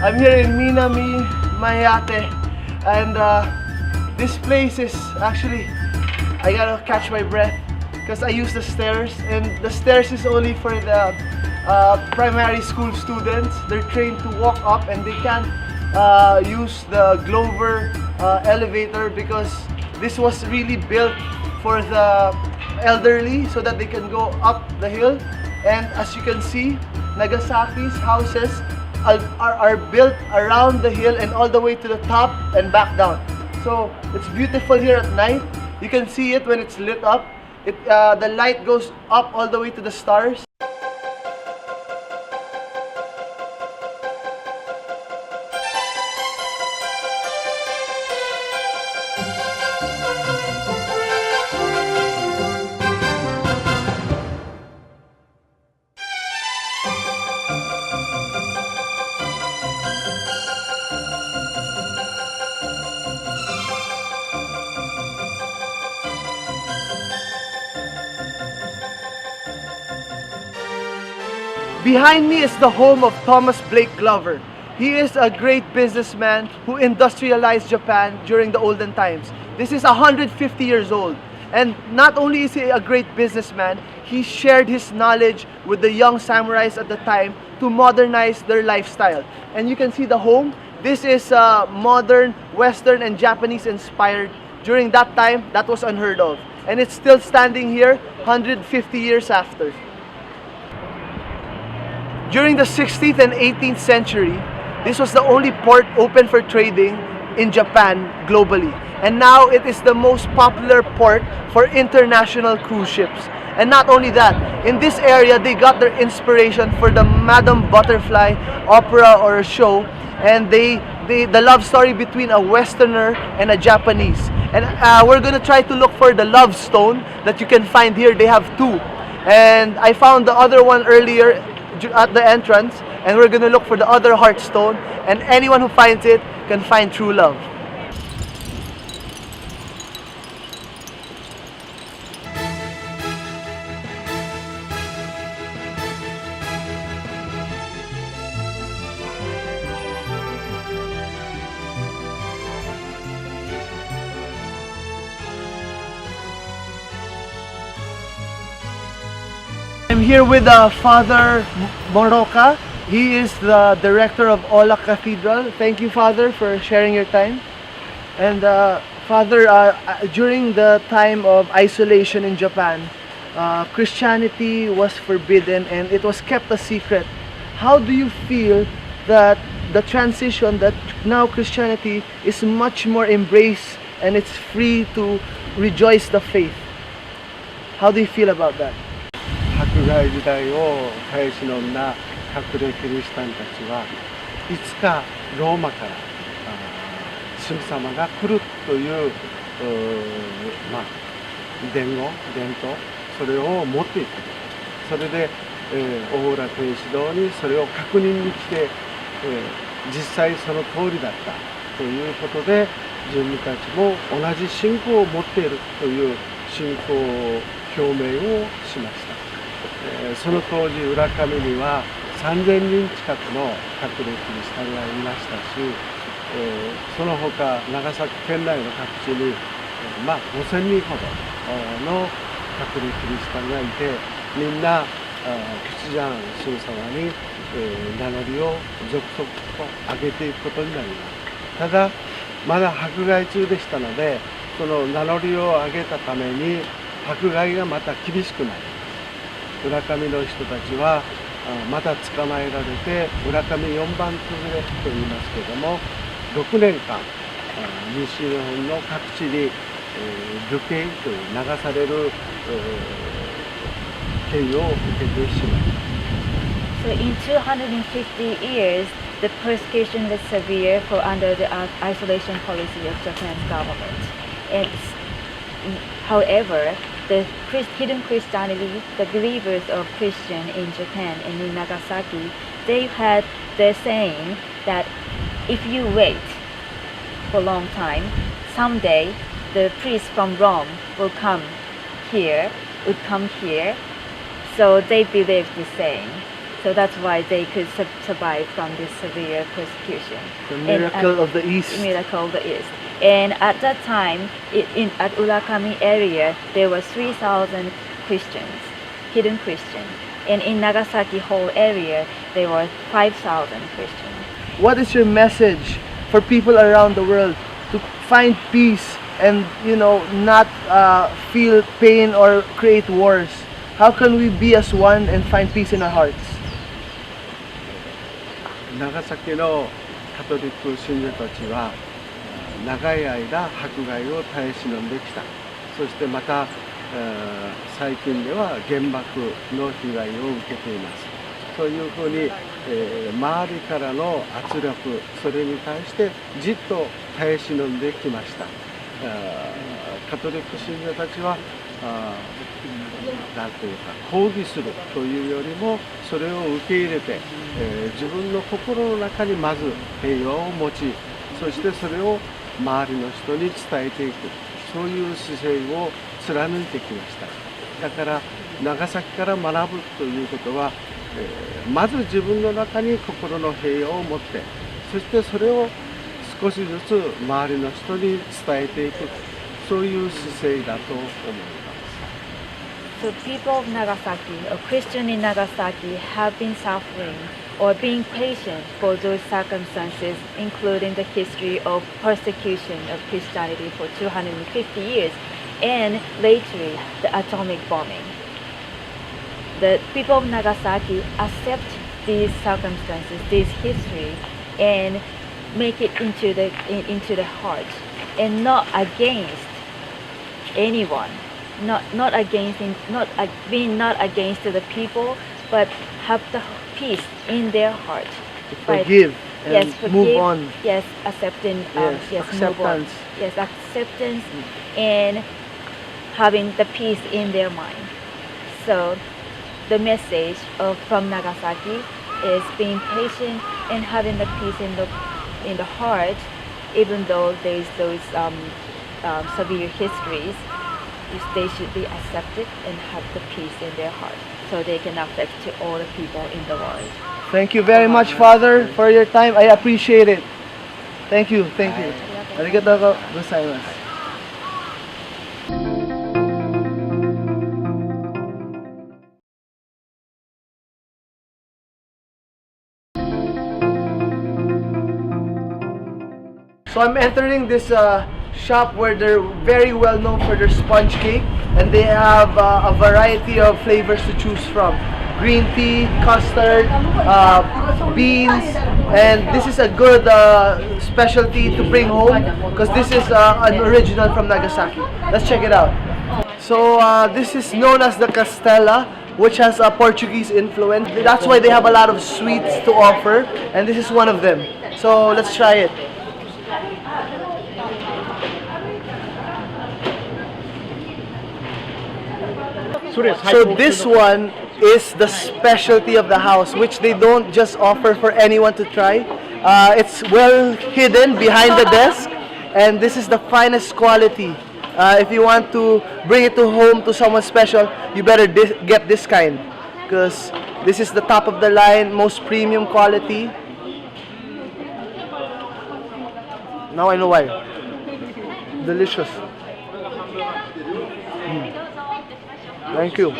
I'm here in Minami, Mayate, and this place is actually, I gotta catch my breath because I use the stairs, and the stairs is only for the primary school students. They're trained to walk up and they can't use the Glover elevator because this was really built for the elderly so that they can go up the hill. And as you can see, Nagasaki's houses are built around the hill and all the way to the top and back down. So it's beautiful here at night. You can see it when it's lit up. The light goes up all the way to the stars. Behind me is the home of Thomas Blake Glover. He is a great businessman who industrialized Japan during the olden times. This is 150 years old. And not only is he a great businessman, he shared his knowledge with the young samurais at the time to modernize their lifestyle. And you can see the home. This is modern, Western, and Japanese inspired. During that time, that was unheard of. And it's still standing here 150 years after. During the 16th and 18th century, this was the only port open for trading in Japan globally. And now it is the most popular port for international cruise ships. And not only that, in this area they got their inspiration for the Madame Butterfly opera or show, and the love story between a Westerner and a Japanese. And we're gonna try to look for the love stone that you can find here. They have two. And I found the other one earlier at the entrance, and we're gonna look for the other heart stone, and anyone who finds it can find true love. I'm here with Father Moroka. He is the director of Olaf Cathedral. Thank you, Father, for sharing your time. And Father, during the time of isolation in Japan, Christianity was forbidden and it was kept a secret. How do you feel that the transition, that now Christianity is much more embraced and it's free to rejoice the faith? How do you feel about that? 迫害時代を耐え忍んだ隠れキリシタンたちはいつかローマから神様が来るという伝統それを持っていた。それで大浦天主堂にそれを確認に来て実際その通りだったということで自分たちも同じ信仰を持っているという信仰表明をしました。その当時浦上には3000人近くの隠れキリシタンがいましたし、その他長崎県内の各地に、5000人ほどの隠れキリシタンがいて、みんなキチジャン神様に、名乗りを続々と上げていくことになります。ただまだ迫害中でしたので、その名乗りを上げたために迫害がまた厳しくなり、浦上の人たちはまた捕まえられて浦上4番崩れと言いますけれども、6年間西日本の各地に流刑という流される刑を受けてしまいます。So in 250 years, the persecution was severe for under the isolation policy of Japan's government. However, the hidden Christianity, the believers of Christian in Japan and in Nagasaki, they had the saying that if you wait for a long time, someday the priest from Rome will come here. So they believed the saying. So that's why they could survive from this severe persecution. The miracle of the East. Miracle of the East. And at that time, at Urakami area, there were 3,000 Christians, hidden Christians. And in Nagasaki whole area, there were 5,000 Christians. What is your message for people around the world to find peace and not feel pain or create wars? How can we be as one and find peace in our hearts? 長崎のカトリック信者たちは長い間迫害を耐え忍んできた。そしてまた最近では原爆の被害を受けています。そういうふうに、周りからの圧力、それに対してじっと耐え忍んできました。カトリック信者たちはなんというか抗議するというよりもそれを受け入れて、自分の心の中にまず平和を持ち、そしてそれを周りの人に伝えていく、そういう姿勢を貫いてきました。だから長崎から学ぶということは、まず自分の中に心の平和を持って、そしてそれを少しずつ周りの人に伝えていく、そういう姿勢だと思います。So people of Nagasaki, or Christian in Nagasaki, have been suffering or being patient for those circumstances, including the history of persecution of Christianity for 250 years, and lately the atomic bombing. The people of Nagasaki accept these circumstances, this history, and make it into the heart, and not against anyone. Not against the people, but have the peace in their heart. Forgive and move on. Yes, accepting. Acceptance. Move on. Yes, acceptance and having the peace in their mind. So, the message from Nagasaki is being patient and having the peace in the heart, even though there's those severe histories. They should be accepted and have the peace in their heart so they can affect to all the people in the world. Thank you very much, Father, for your time. I appreciate it. Thank you. Arigatou gozaimasu. So I'm entering this shop where they're very well known for their sponge cake, and they have a variety of flavors to choose from: green tea, custard, beans, and this is a good specialty to bring home because this is an original from Nagasaki. Let's check it out. So this is known as the Castella, which has a Portuguese influence. That's why they have a lot of sweets to offer, and this is one of them. So let's try it. So this one is the specialty of the house, which they don't just offer for anyone to try. It's well hidden behind the desk, and this is the finest quality. If you want to bring it to home to someone special, you better get this kind, because this is the top of the line, most premium quality. Now I know why. Delicious. Thank you.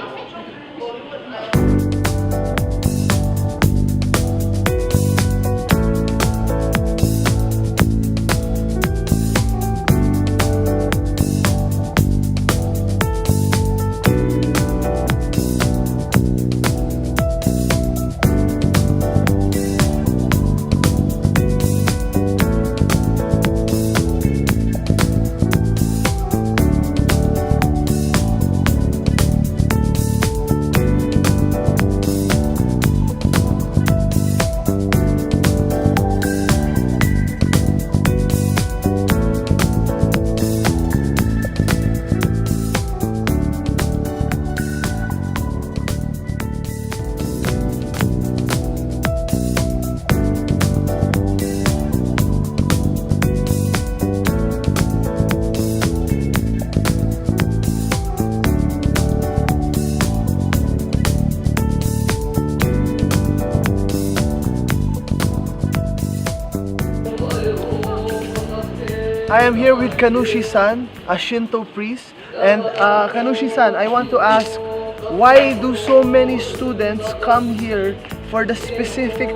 I am here with Kanushi-san, a Shinto priest. And Kanushi-san, I want to ask, why do so many students come here for the specific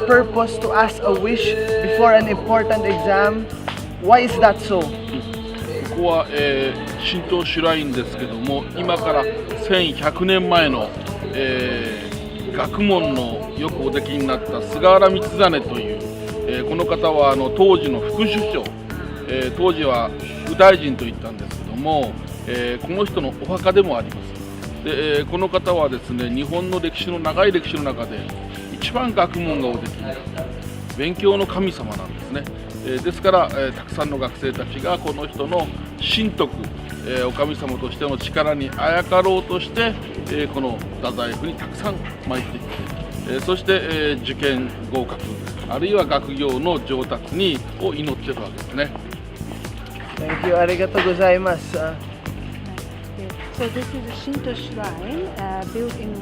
purpose to ask a wish before an important exam? Why is that so? ここは、神道シュラインですけども、今から1100年前の、学問のよくおできになった菅原道真という、この方は当時の副首相、当時は右大臣と言ったんですけども、この人のお墓でもあります。で、この方はですね、日本の長い歴史の中で一番学問がおできになった勉強の神様なんですね。ですから、たくさんの学生たちがこの人の神徳、お神様としての力にあやかろうとして、この太宰府にたくさん参ってきて、そして、受験合格あるいは学業の上達を祈っているわけですね。Thank you. ありがとうございます。So this is a Shinto shrine built in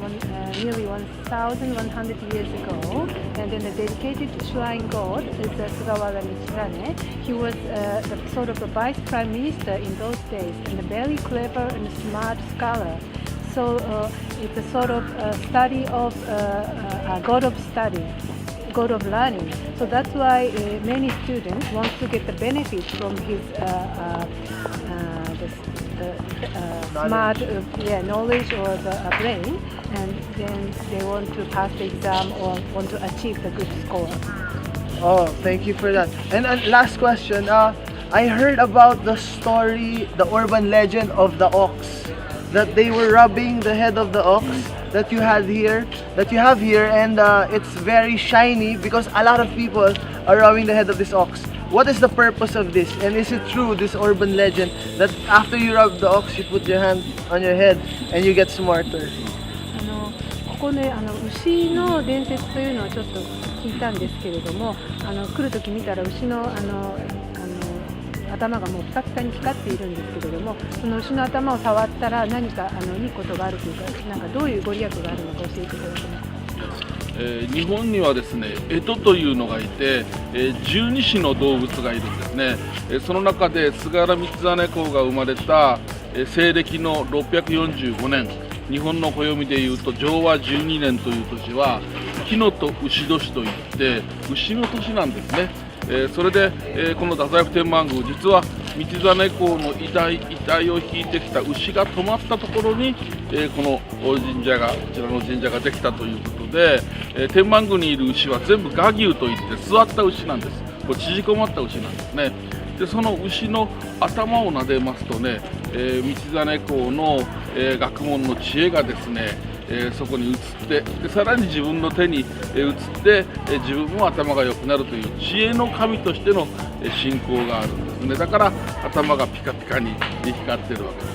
nearly 1,100 years ago, and then the dedicated shrine god is Sugawara Michizane. He was the sort of a vice prime minister in those days, and a very clever and smart scholar. So it's a sort of study of a god of study, god of learning. So that's why many students want to get the benefit from his smart knowledge or the brain, and then they want to pass the exam or want to achieve the good score. Oh, thank you for that. And last question, I heard about the story, the urban legend of the ox, that they were rubbing the head of the ox that you have here, and it's very shiny because a lot of people are rubbing the head of this ox. What is the purpose of this? And is it true, this urban legend, that after you rub the ox, you put your hand on your head and you get smarter? ここね、牛の伝説というのをちょっと聞いたんですけれども、来る時見たら牛の頭がもうピカピカに光っているんですけれども、その牛の頭を触ったら何かいいことがあるというか、なんかどういうご利益があるのか教えていただけますか。日本にはですね、干支というのがいて、12種の動物がいるんですね。その中で菅原道真公が生まれた西暦の645年、日本の暦でいうと昭和12年という年は木のと牛年といって牛の年なんですね。それで、この太宰府天満宮、実は道真公の遺体を引いてきた牛が止まったところに、この神社が、こちらの神社ができたということで、天満宮にいる牛は全部臥牛といって座った牛なんです。これ縮こまった牛なんですね。でその牛の頭を撫でますとね、道真公の、学問の知恵がですね、そこに移ってでさらに自分の手に移って、自分も頭が良くなるという知恵の神としての信仰があるんですね。だから頭がピカピカに光ってるわけです。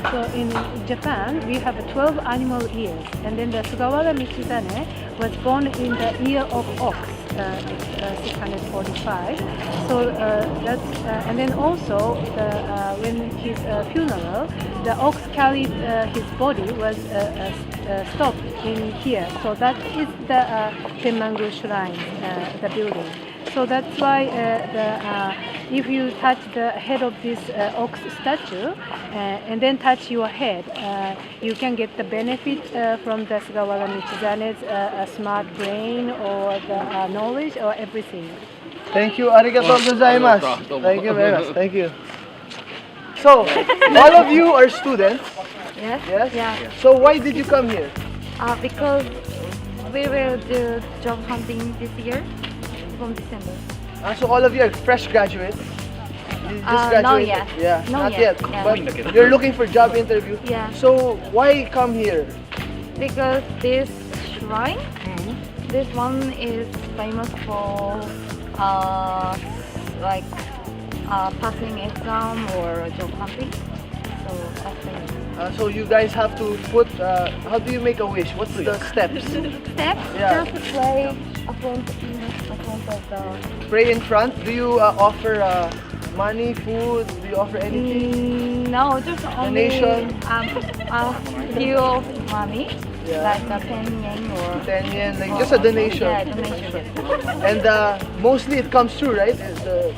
So in Japan, we have 12 animal ears, and then the Sugawara Michizane was born in the year of ox, 645. So that's and then also when his funeral, the ox carried his body was stopped in here. So that is the Tenmangu Shrine, the building. So that's why if you touch the head of this ox statue and then touch your head, you can get the benefit from the Sugawara Michizane's smart brain or the knowledge or everything. Thank you. Arigatou gozaimasu. Thank you very much. Thank you. So, all of you are students. Yes? Yes? Yeah. So why did you come here? Because we will do job hunting this year from December. So all of you are fresh graduates? You just Not graduated? yet. Yeah, Not not yet. yet. Yeah. But you're looking for job interview? Yeah. So why come here? Because this shrine, this one is famous for like passing exam or job hunting. So that's famous. So you guys have to put, how do you make a wish? What's the steps? Steps, Yeah. just pray front of the... Pray in front. Do you offer money, food? Do you offer anything? No, just only Donation? few of money Yeah. like a 10 yen or 10 yen, like just a donation. Yeah, donation. And mostly it comes true, right?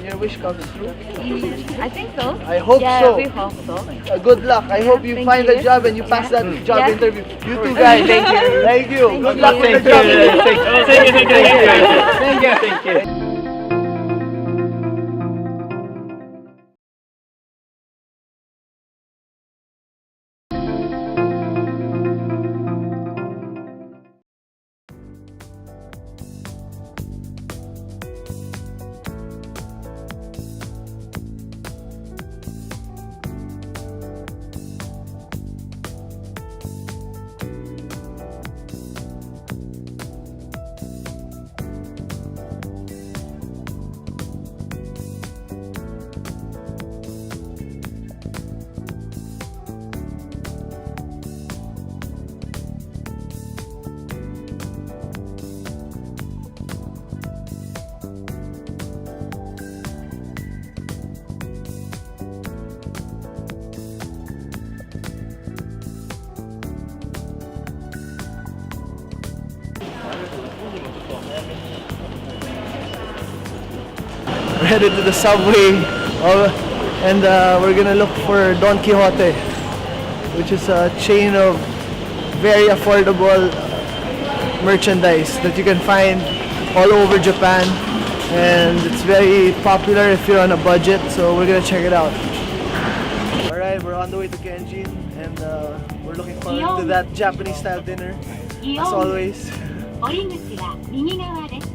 Your wish comes true. I think so. I hope yeah, so. we hope so. Good luck. I hope you thank find you. a job and you pass that job Yeah. interview. You too, guys. Thank you. Thank you. Good you. luck with the job. Thank you. We're headed to the subway, and we're gonna look for Don Quixote, which is a chain of very affordable merchandise that you can find all over Japan, and it's very popular if you're on a budget, so we're gonna check it out. Alright, we're on the way to Kenjin, and we're looking forward to that Japanese style dinner, as always. 降り口は右側です。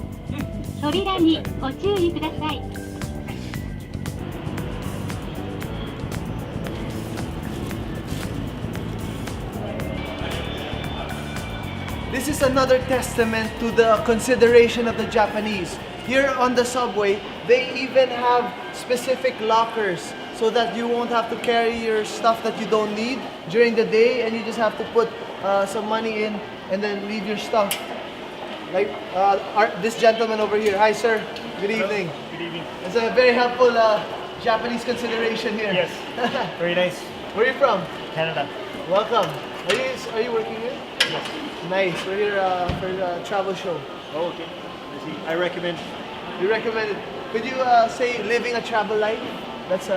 扉にご注意ください。 This is another testament to the consideration of the Japanese. Here on the subway, they even have specific lockers so that you won't have to carry your stuff that you don't need during the day, and you just have to put some money in and then leave your stuff. Like this gentleman over here. Hi, sir. Good evening. Good evening. It's a very helpful Japanese consideration here. Yes, very nice. Where are you from? Canada. Welcome. Are you working here? Yes. Nice. We're here for the travel show. Oh, okay. I see. I recommend. You recommend it. Could you say living a travel life? That's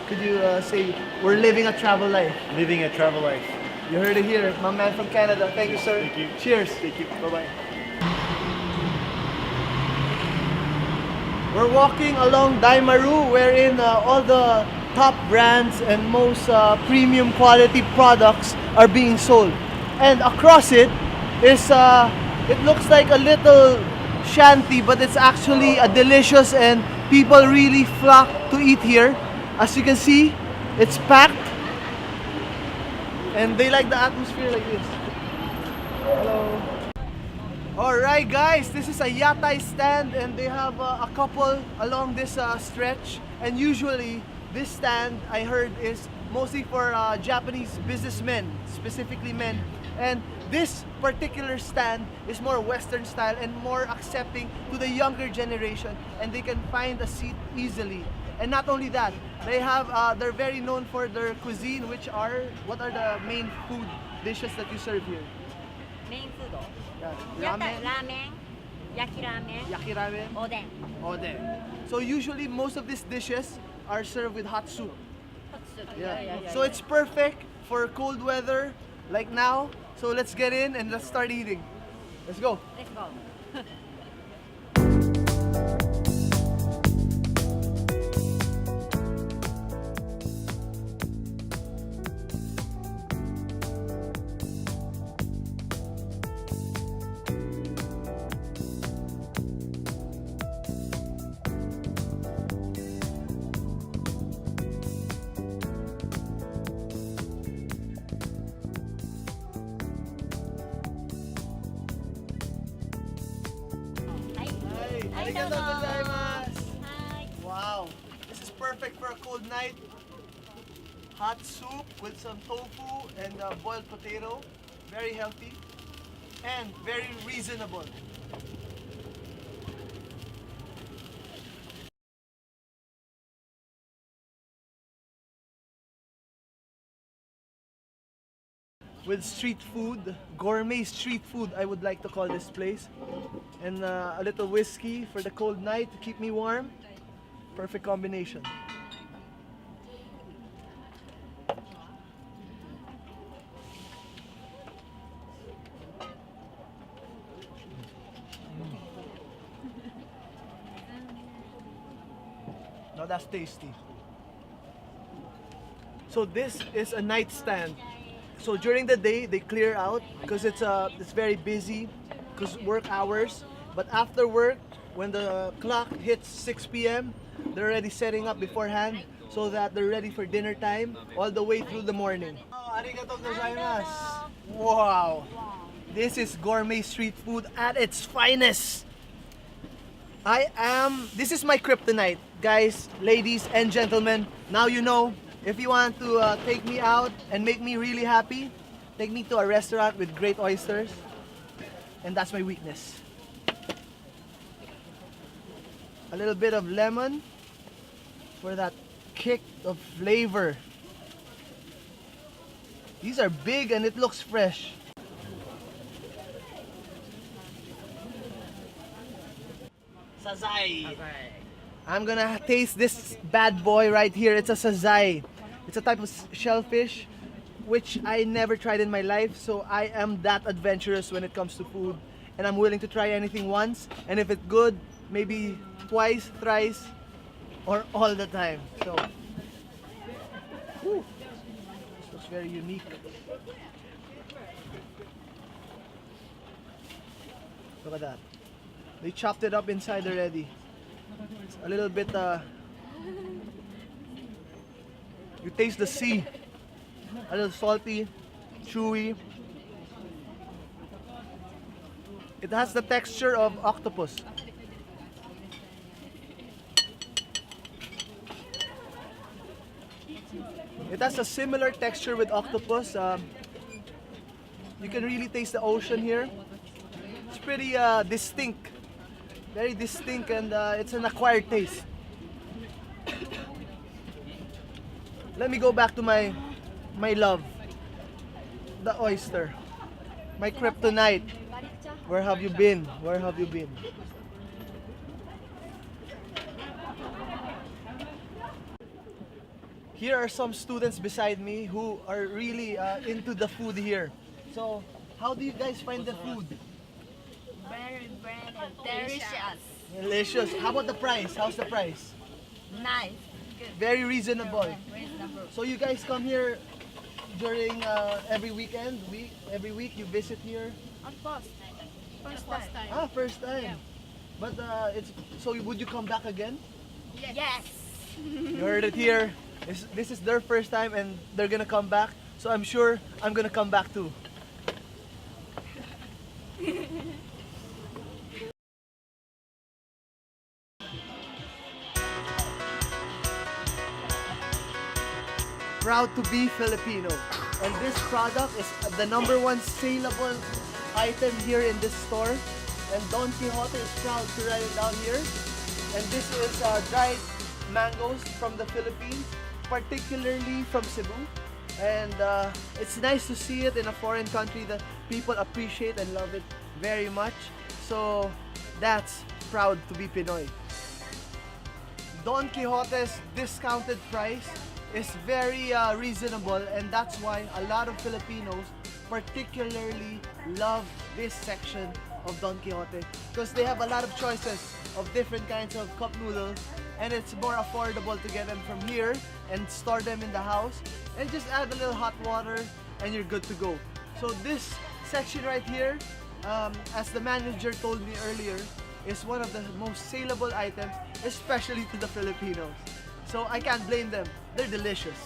could you say we're living a travel life? Living a travel life. You heard it here, my man from Canada. Thank you, sir. Thank you. Cheers. Thank you. Bye-bye. We're walking along Daimaru, wherein all the top brands and most premium quality products are being sold. And across it is, it looks like a little shanty, but it's actually a delicious, and people really flock to eat here. As you can see, it's packed, and they like the atmosphere like this. Hello. Alright guys, this is a yatai stand, and they have a couple along this stretch, and usually this stand, I heard, is mostly for Japanese businessmen, specifically men, and this particular stand is more Western style and more accepting to the younger generation, and they can find a seat easily. And not only that, they have they're very known for their cuisine, which are, what are the main food dishes that you serve here? メインフード。 Yeah, ラーメン、焼きラーメン、 yaki ramen, おでん。 oden. So usually most of these dishes are served with hot soup. Yeah. So it's perfect for cold weather like now. So let's get in and let's start eating. Let's go. Let's go. Arigatou gozaimasu. Hi. Wow, this is perfect for a cold night. Hot soup with some tofu and boiled potato. Very healthy and very reasonable. with street food, gourmet street food I would like to call this place. And a little whiskey for the cold night to keep me warm. Perfect combination. Now that's tasty. So this is a nightstand. So during the day they clear out because it's very busy because work hours. But after work, when the clock hits 6 p.m., they're already setting up beforehand so that they're ready for dinner time all the way through the morning. Oh, arigatou gozaimasu. Wow. This is gourmet street food at its finest. This is my kryptonite. Guys, ladies and gentlemen, now you know, if you want to take me out and make me really happy, take me to a restaurant with great oysters. And that's my weakness. A little bit of lemon for that kick of flavor. These are big and it looks fresh. Sazai. I'm gonna taste this bad boy right here. It's a sazai. It's a type of shellfish which I never tried in my life, so I am that adventurous when it comes to food, and I'm willing to try anything once, and if it's good, maybe twice, thrice, or all the time. So, whew, this looks very unique. Look at that. They chopped it up inside already. It's a little bit, you taste the sea. A little salty, chewy. It has the texture of octopus. It has a similar texture with octopus. You can really taste the ocean here. It's pretty distinct. Very distinct, and it's an acquired taste. Let me go back to my love, the oyster, my kryptonite. Where have you been? Where have you been? Here are some students beside me who are really into the food here. So, how do you guys find the food? Very, delicious. Delicious. How about the price? How's the price? Nice. Good. Very reasonable. Reasonable. So you guys come here during every weekend? Every week you visit here? Of course. First time. Ah, first time. But so would you come back again? Yes. You heard it here. This is their first time and they're gonna come back. So I'm sure I'm gonna come back too. Proud to be Filipino, and this product is the #1 saleable item here in this store, and Don Quixote is proud to write it down here. And this is dried mangoes from the Philippines, particularly from Cebu, and it's nice to see it in a foreign country that people appreciate and love it very much. So that's proud to be Pinoy. Don Quixote's discounted price is very reasonable, and that's why a lot of Filipinos particularly love this section of Don Quixote because they have a lot of choices of different kinds of cup noodles, and it's more affordable to get them from here and store them in the house and just add a little hot water and you're good to go. So this section right here, as the manager told me earlier, is one of the most saleable items, especially to the Filipinos. So I can't blame them. They're delicious.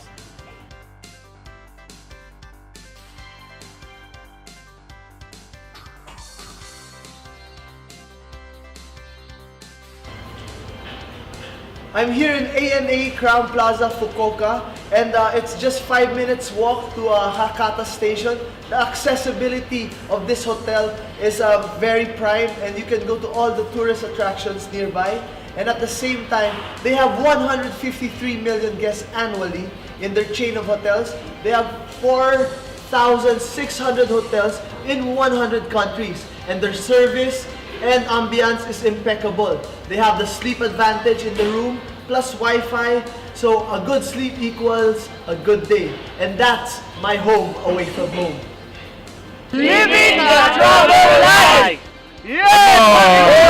I'm here in ANA Crown Plaza, Fukuoka, and it's just 5 minutes walk to Hakata Station. The accessibility of this hotel is very prime, and you can go to all the tourist attractions nearby. And at the same time, they have 153 million guests annually in their chain of hotels. They have 4 3,600 hotels in 100 countries, and their service and ambience is impeccable. They have the sleep advantage in the room plus Wi-Fi, so a good sleep equals a good day, and that's my home away from home. Living the travel life! Yeah!